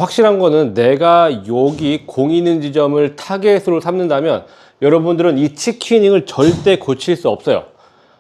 확실한 거는 내가 여기 공 있는 지점을 타겟으로 삼는다면 여러분들은 이 치키닝을 절대 고칠 수 없어요.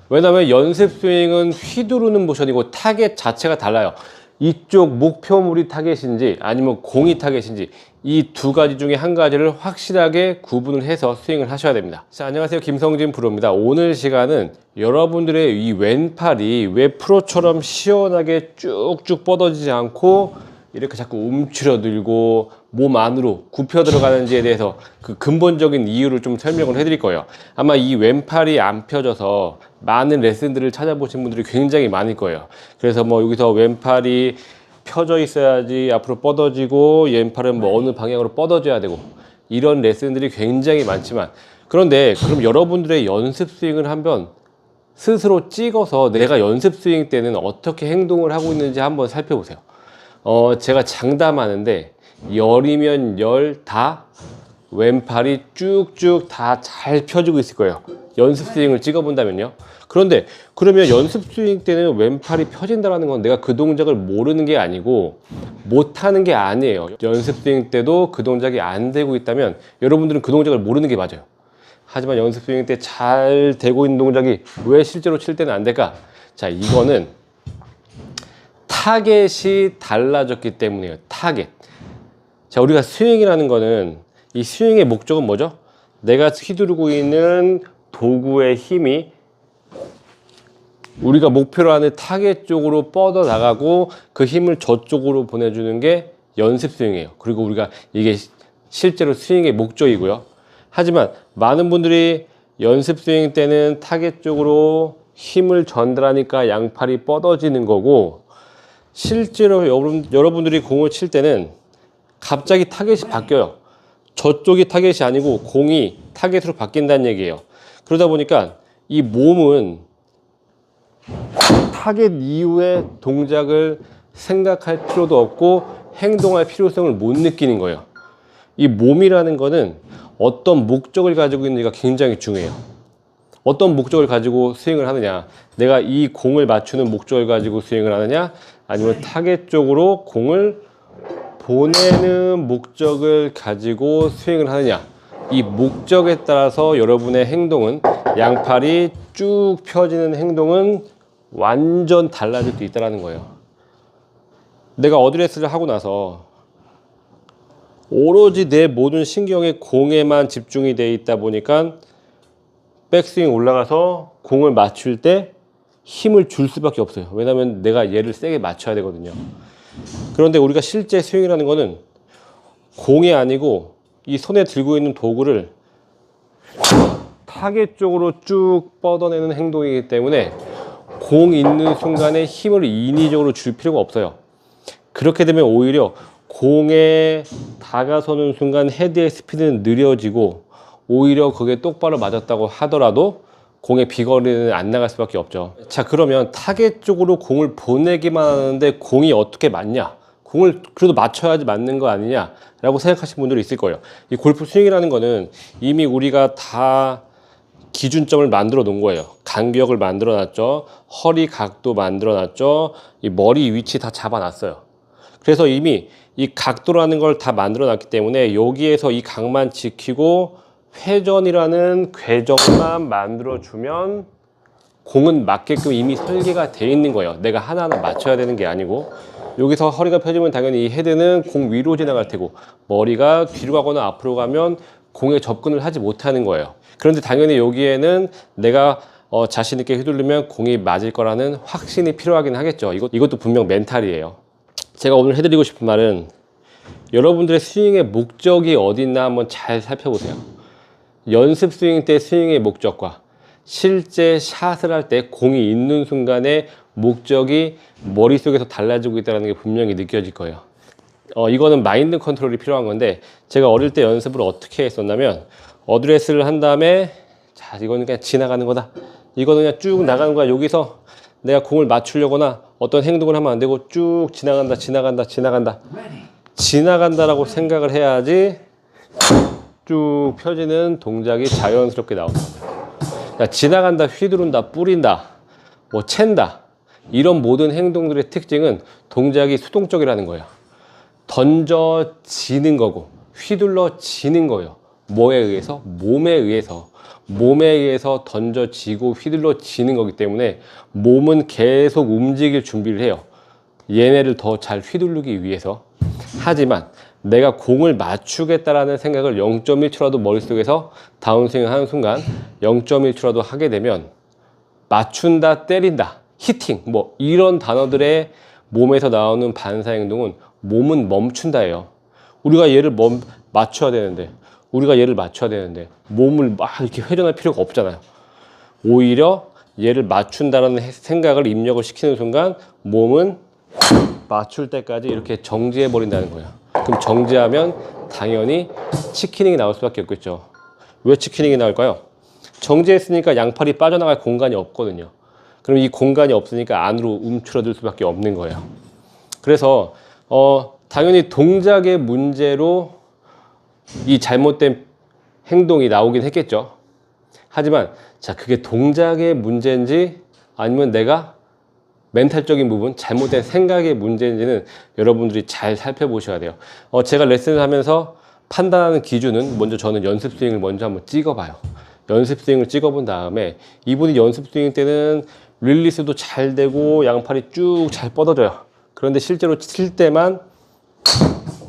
왜냐하면 연습 스윙은 휘두르는 모션이고 타겟 자체가 달라요. 이쪽 목표물이 타겟인지 아니면 공이 타겟인지 이 두 가지 중에 한 가지를 확실하게 구분을 해서 스윙을 하셔야 됩니다. 자, 안녕하세요. 김성진 프로입니다. 오늘 시간은 여러분들의 이 왼팔이 왜 프로처럼 시원하게 쭉쭉 뻗어지지 않고 이렇게 자꾸 움츠러들고 몸 안으로 굽혀 들어가는지에 대해서 그 근본적인 이유를 좀 설명을 해드릴 거예요. 아마 이 왼팔이 안 펴져서 많은 레슨들을 찾아보신 분들이 굉장히 많을 거예요. 그래서 뭐 여기서 왼팔이 펴져 있어야지 앞으로 뻗어지고 왼팔은 뭐 어느 방향으로 뻗어져야 되고 이런 레슨들이 굉장히 많지만, 그런데 그럼 여러분들의 연습 스윙을 한번 스스로 찍어서 내가 연습 스윙 때는 어떻게 행동을 하고 있는지 한번 살펴보세요. 제가 장담하는데 열이면 열 다 왼팔이 쭉쭉 다 잘 펴지고 있을 거예요. 연습 스윙을 찍어본다면요. 그런데 그러면 연습 스윙 때는 왼팔이 펴진다는 건 내가 그 동작을 모르는 게 아니고 못하는 게 아니에요. 연습 스윙 때도 그 동작이 안 되고 있다면 여러분들은 그 동작을 모르는 게 맞아요. 하지만 연습 스윙 때 잘 되고 있는 동작이 왜 실제로 칠 때는 안 될까? 자, 이거는 타겟이 달라졌기 때문이에요. 타겟. 자, 우리가 스윙이라는 거는 이 스윙의 목적은 뭐죠? 내가 휘두르고 있는 도구의 힘이 우리가 목표로 하는 타겟 쪽으로 뻗어 나가고 그 힘을 저쪽으로 보내주는 게 연습 스윙이에요. 그리고 우리가 이게 실제로 스윙의 목적이고요. 하지만 많은 분들이 연습 스윙 때는 타겟 쪽으로 힘을 전달하니까 양팔이 뻗어지는 거고, 실제로 여러분들이 공을 칠 때는 갑자기 타겟이 바뀌어요. 저쪽이 타겟이 아니고 공이 타겟으로 바뀐다는 얘기예요. 그러다 보니까 이 몸은 타겟 이후의 동작을 생각할 필요도 없고 행동할 필요성을 못 느끼는 거예요. 이 몸이라는 거는 어떤 목적을 가지고 있는지가 굉장히 중요해요. 어떤 목적을 가지고 스윙을 하느냐, 내가 이 공을 맞추는 목적을 가지고 스윙을 하느냐, 아니면 타겟 쪽으로 공을 보내는 목적을 가지고 스윙을 하느냐, 이 목적에 따라서 여러분의 행동은, 양팔이 쭉 펴지는 행동은 완전 달라질 수 있다는 거예요. 내가 어드레스를 하고 나서 오로지 내 모든 신경이 공에만 집중이 돼 있다 보니까 백스윙 올라가서 공을 맞출 때 힘을 줄 수밖에 없어요. 왜냐하면 내가 얘를 세게 맞춰야 되거든요. 그런데 우리가 실제 스윙이라는 거는 공이 아니고 이 손에 들고 있는 도구를 타겟 쪽으로 쭉 뻗어내는 행동이기 때문에 공 있는 순간에 힘을 인위적으로 줄 필요가 없어요. 그렇게 되면 오히려 공에 다가서는 순간 헤드의 스피드는 느려지고 오히려 그게 똑바로 맞았다고 하더라도 공의 비거리는 안 나갈 수밖에 없죠. 자, 그러면 타겟 쪽으로 공을 보내기만 하는데 공이 어떻게 맞냐? 공을 그래도 맞춰야지 맞는 거 아니냐? 라고 생각하시는 분들이 있을 거예요. 이 골프 스윙이라는 거는 이미 우리가 다 기준점을 만들어 놓은 거예요. 간격을 만들어 놨죠. 허리 각도 만들어 놨죠. 이 머리 위치 다 잡아 놨어요. 그래서 이미 이 각도라는 걸 다 만들어 놨기 때문에 여기에서 이 각만 지키고 회전이라는 궤적만 만들어 주면 공은 맞게끔 이미 설계가 돼 있는 거예요. 내가 하나하나 맞춰야 되는 게 아니고, 여기서 허리가 펴지면 당연히 이 헤드는 공 위로 지나갈 테고 머리가 뒤로 가거나 앞으로 가면 공에 접근을 하지 못하는 거예요. 그런데 당연히 여기에는 내가 자신 있게 휘두르면 공이 맞을 거라는 확신이 필요하긴 하겠죠. 이것도 분명 멘탈이에요. 제가 오늘 해드리고 싶은 말은 여러분들의 스윙의 목적이 어디 있나 한번 잘 살펴보세요. 연습 스윙 때 스윙의 목적과 실제 샷을 할 때 공이 있는 순간에 목적이 머릿속에서 달라지고 있다는 게 분명히 느껴질 거예요. 이거는 마인드 컨트롤이 필요한 건데, 제가 어릴 때 연습을 어떻게 했었냐면 어드레스를 한 다음에, 자, 이거는 그냥 지나가는 거다, 이거는 그냥 쭉 나가는 거야. 여기서 내가 공을 맞추려거나 어떤 행동을 하면 안 되고 쭉 지나간다 지나간다라고 생각을 해야지 쭉 펴지는 동작이 자연스럽게 나옵니다. 그러니까 지나간다, 휘두른다, 뿌린다, 뭐 챈다, 이런 모든 행동들의 특징은 동작이 수동적이라는 거예요. 던져지는 거고 휘둘러지는 거예요. 뭐에 의해서? 몸에 의해서. 몸에 의해서 던져지고 휘둘러지는 거기 때문에 몸은 계속 움직일 준비를 해요. 얘네를 더 잘 휘두르기 위해서. 하지만 내가 공을 맞추겠다라는 생각을 0.1초라도 머릿속에서 다운스윙을 하는 순간 0.1초라도 하게 되면 맞춘다, 때린다, 히팅 뭐 이런 단어들의 몸에서 나오는 반사 행동은 몸은 멈춘다예요. 우리가 얘를 맞춰야 되는데 몸을 막 이렇게 회전할 필요가 없잖아요. 오히려 얘를 맞춘다라는 생각을 입력을 시키는 순간 몸은 맞출 때까지 이렇게 정지해 버린다는 거예요. 그럼 정지하면 당연히 치키닝이 나올 수밖에 없겠죠. 왜 치키닝이 나올까요? 정지했으니까 양팔이 빠져나갈 공간이 없거든요. 그럼 이 공간이 없으니까 안으로 움츠러들 수밖에 없는 거예요. 그래서 당연히 동작의 문제로 이 잘못된 행동이 나오긴 했겠죠. 하지만 자, 그게 동작의 문제인지 아니면 내가 멘탈적인 부분, 잘못된 생각의 문제인지는 여러분들이 잘 살펴보셔야 돼요. 제가 레슨을 하면서 판단하는 기준은 먼저 저는 연습 스윙을 먼저 한번 찍어봐요. 연습 스윙을 찍어본 다음에 이분이 연습 스윙 때는 릴리스도 잘 되고 양팔이 쭉 잘 뻗어져요. 그런데 실제로 칠 때만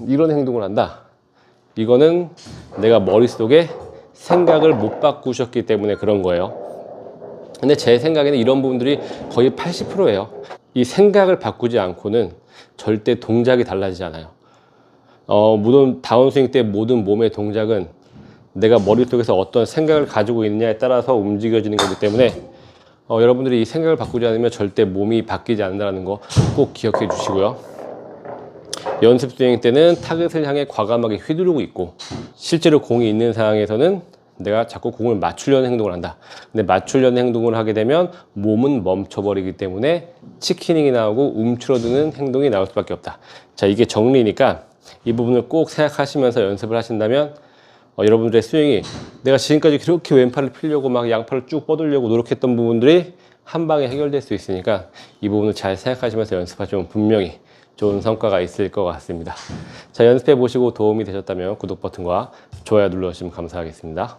이런 행동을 한다. 이거는 내가 머릿속에 생각을 못 바꾸셨기 때문에 그런 거예요. 근데 제 생각에는 이런 부분들이 거의 80%예요. 이 생각을 바꾸지 않고는 절대 동작이 달라지지 않아요. 물론 다운스윙 때 모든 몸의 동작은 내가 머릿속에서 어떤 생각을 가지고 있느냐에 따라서 움직여지는 거기 때문에 여러분들이 이 생각을 바꾸지 않으면 절대 몸이 바뀌지 않는다는 거 꼭 기억해 주시고요. 연습 스윙 때는 타겟을 향해 과감하게 휘두르고 있고 실제로 공이 있는 상황에서는 내가 자꾸 공을 맞추려는 행동을 한다. 근데 맞추려는 행동을 하게 되면 몸은 멈춰버리기 때문에 치키닝이 나오고 움츠러드는 행동이 나올 수밖에 없다. 자, 이게 정리니까 이 부분을 꼭 생각하시면서 연습을 하신다면 여러분들의 스윙이 내가 지금까지 그렇게 왼팔을 펴려고 막 양팔을 쭉 뻗으려고 노력했던 부분들이 한 방에 해결될 수 있으니까 이 부분을 잘 생각하시면서 연습하시면 분명히 좋은 성과가 있을 것 같습니다. 자, 연습해 보시고 도움이 되셨다면 구독 버튼과 좋아요 눌러주시면 감사하겠습니다.